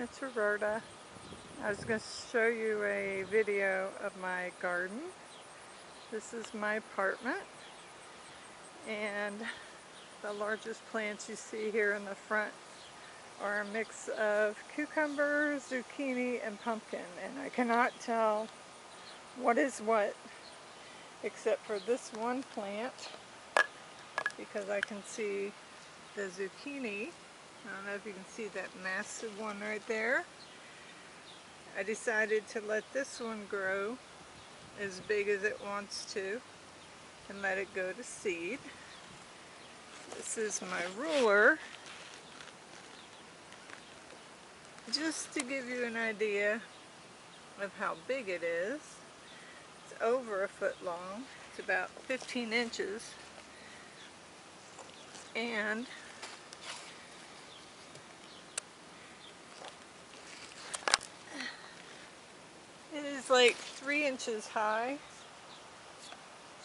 it's Roberta. I was going to show you a video of my garden. This is my apartment, and the largest plants you see here in the front are a mix of cucumber, zucchini, and pumpkin, and I cannot tell what is what except for this one plant because I can see the zucchini. I don't know if you can see that massive one right there. I decided to let this one grow as big as it wants to and let it go to seed. This is my ruler, just to give you an idea of how big it is. It's over a foot long. It's about 15 inches. And it is like 3 inches high.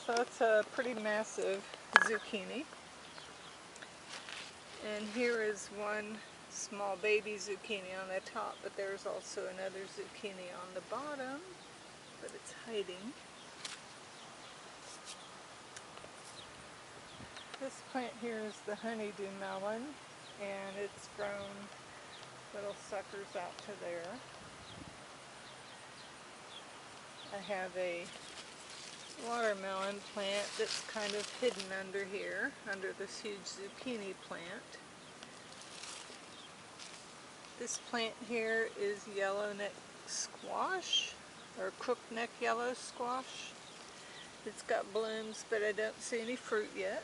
So it's a pretty massive zucchini. And here is one small baby zucchini on the top, but there's also another zucchini on the bottom, but it's hiding. This plant here is the honeydew melon, and it's grown little suckers out to there. I have a watermelon plant that's kind of hidden under here, under this huge zucchini plant. This plant here is yellow neck squash, or crookneck yellow squash. It's got blooms, but I don't see any fruit yet.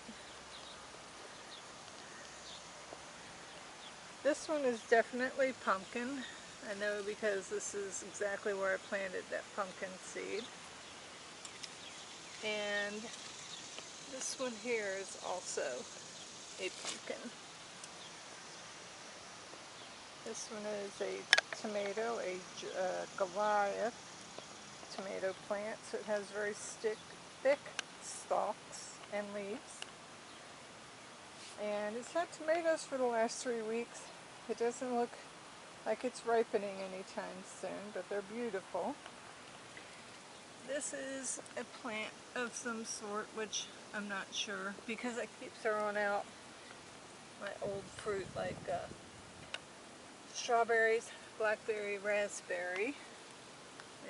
This one is definitely pumpkin. I know because this is exactly where I planted that pumpkin seed. And this one here is also a pumpkin. This one is a tomato, a Goliath tomato plant, so it has very thick stalks and leaves. And it's had tomatoes for the last 3 weeks. It doesn't look like it's ripening anytime soon, but they're beautiful. This is a plant of some sort, which I'm not sure, because I keep throwing out my old fruit like strawberries, blackberry, raspberry,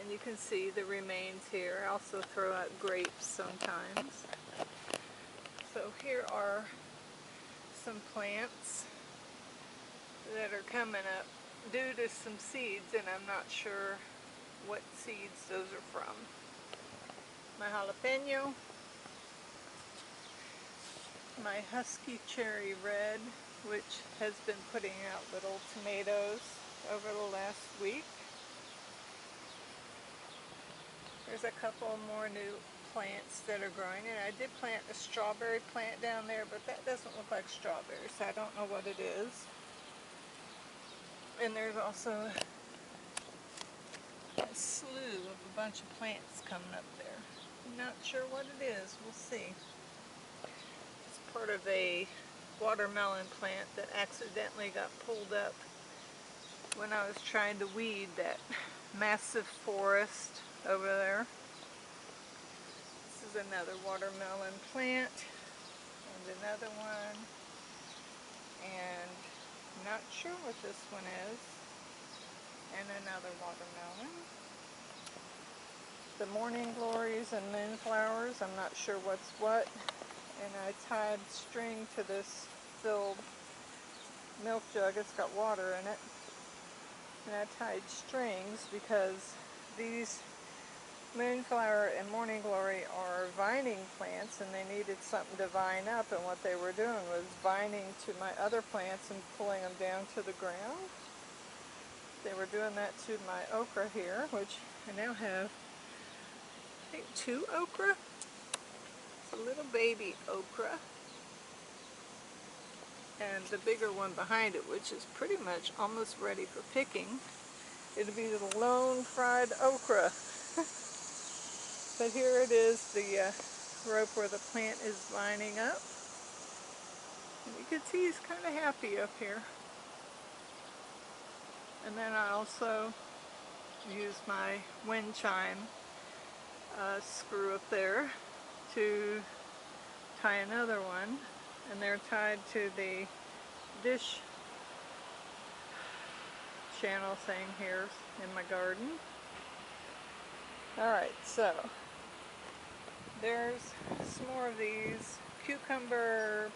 and you can see the remains here. I also throw out grapes sometimes. So here are some plants that are coming up due to some seeds, and I'm not sure what seeds those are from. My jalapeno, my husky cherry red, which has been putting out little tomatoes over the last week. There's a couple more new plants that are growing, and I did plant a strawberry plant down there, but that doesn't look like strawberries, so I don't know what it is. And there's also a slew of a bunch of plants coming up there. I'm not sure what it is. We'll see. It's part of a watermelon plant that accidentally got pulled up when I was trying to weed that massive forest over there. This is another watermelon plant, and another one, and I'm not sure what this one is, and another watermelon. The morning glories and moonflowers, I'm not sure what's what, and I tied string to this filled milk jug. It's got water in it, and I tied strings because these moonflower and morning glory are vining plants, and they needed something to vine up, and what they were doing was vining to my other plants and pulling them down to the ground. They were doing that to my okra here, which I now have, I think, 2 okra. It's a little baby okra, and the bigger one behind it, which is pretty much almost ready for picking. It'll be the lone fried okra. But here it is, the rope where the plant is lining up. And you can see he's kind of happy up here. And then I also use my wind chime screw up there to tie another one, and they're tied to the dish channel thing here in my garden. Alright, so there's some more of these cucumber,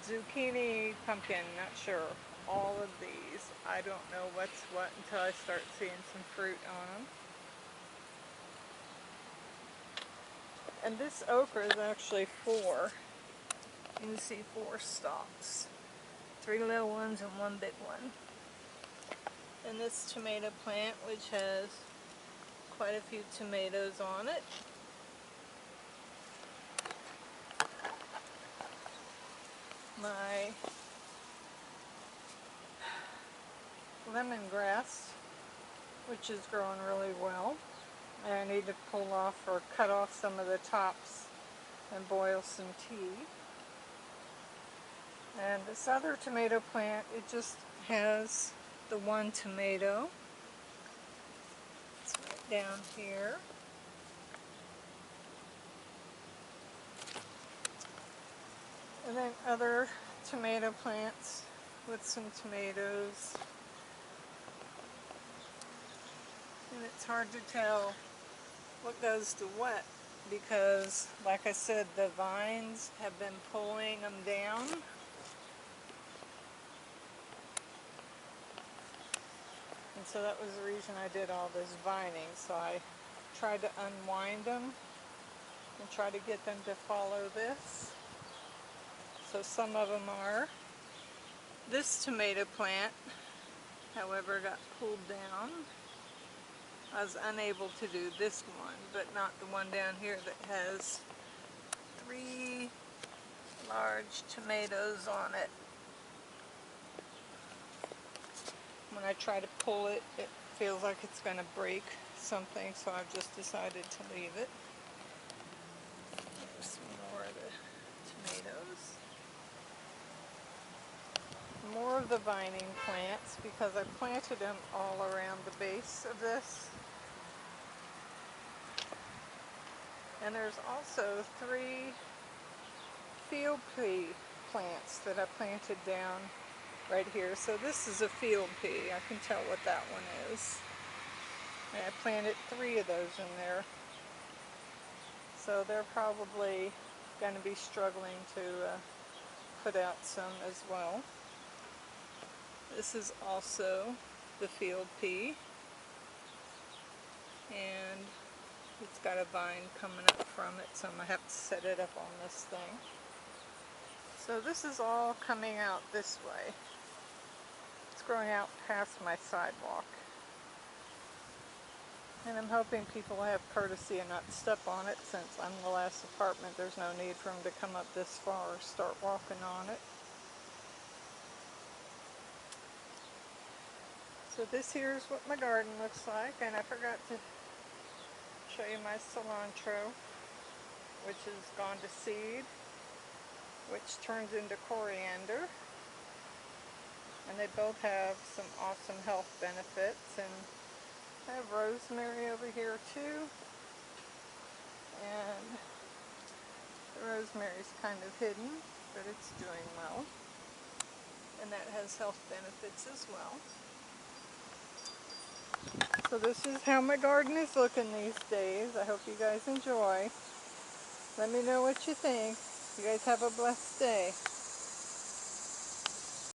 zucchini, pumpkin, not sure. All of these. I don't know what's what until I start seeing some fruit on them. And this okra is actually 4. You can see 4 stalks. 3 little ones and 1 big one. And this tomato plant, which has quite a few tomatoes on it. My lemongrass, which is growing really well. And I need to pull off or cut off some of the tops and boil some tea. And this other tomato plant, it just has the 1 tomato. It's right down here. And then other tomato plants with some tomatoes. And it's hard to tell what goes to what because, like I said, the vines have been pulling them down. And so that was the reason I did all this vining. So I tried to unwind them and try to get them to follow this. So some of them are. This tomato plant, however, got pulled down. I was unable to do this one, but not the one down here that has 3 large tomatoes on it. When I try to pull it, it feels like it's going to break something, so I've just decided to leave it. There's some more of the tomatoes. More of the vining plants because I planted them all around the base of this. And there's also 3 field pea plants that I planted down right here. So this is a field pea. I can tell what that one is. And I planted 3 of those in there. So they're probably going to be struggling to put out some as well. This is also the field pea. And it's got a vine coming up from it, so I'm going to have to set it up on this thing. So this is all coming out this way. It's growing out past my sidewalk. And I'm hoping people will have courtesy and not step on it. Since I'm the last apartment, there's no need for them to come up this far or start walking on it. So this here is what my garden looks like, and I forgot to show you my cilantro, which has gone to seed, which turns into coriander. And they both have some awesome health benefits. And I have rosemary over here too. And the rosemary's kind of hidden, but it's doing well. And that has health benefits as well. So this is how my garden is looking these days. I hope you guys enjoy. Let me know what you think. You guys have a blessed day.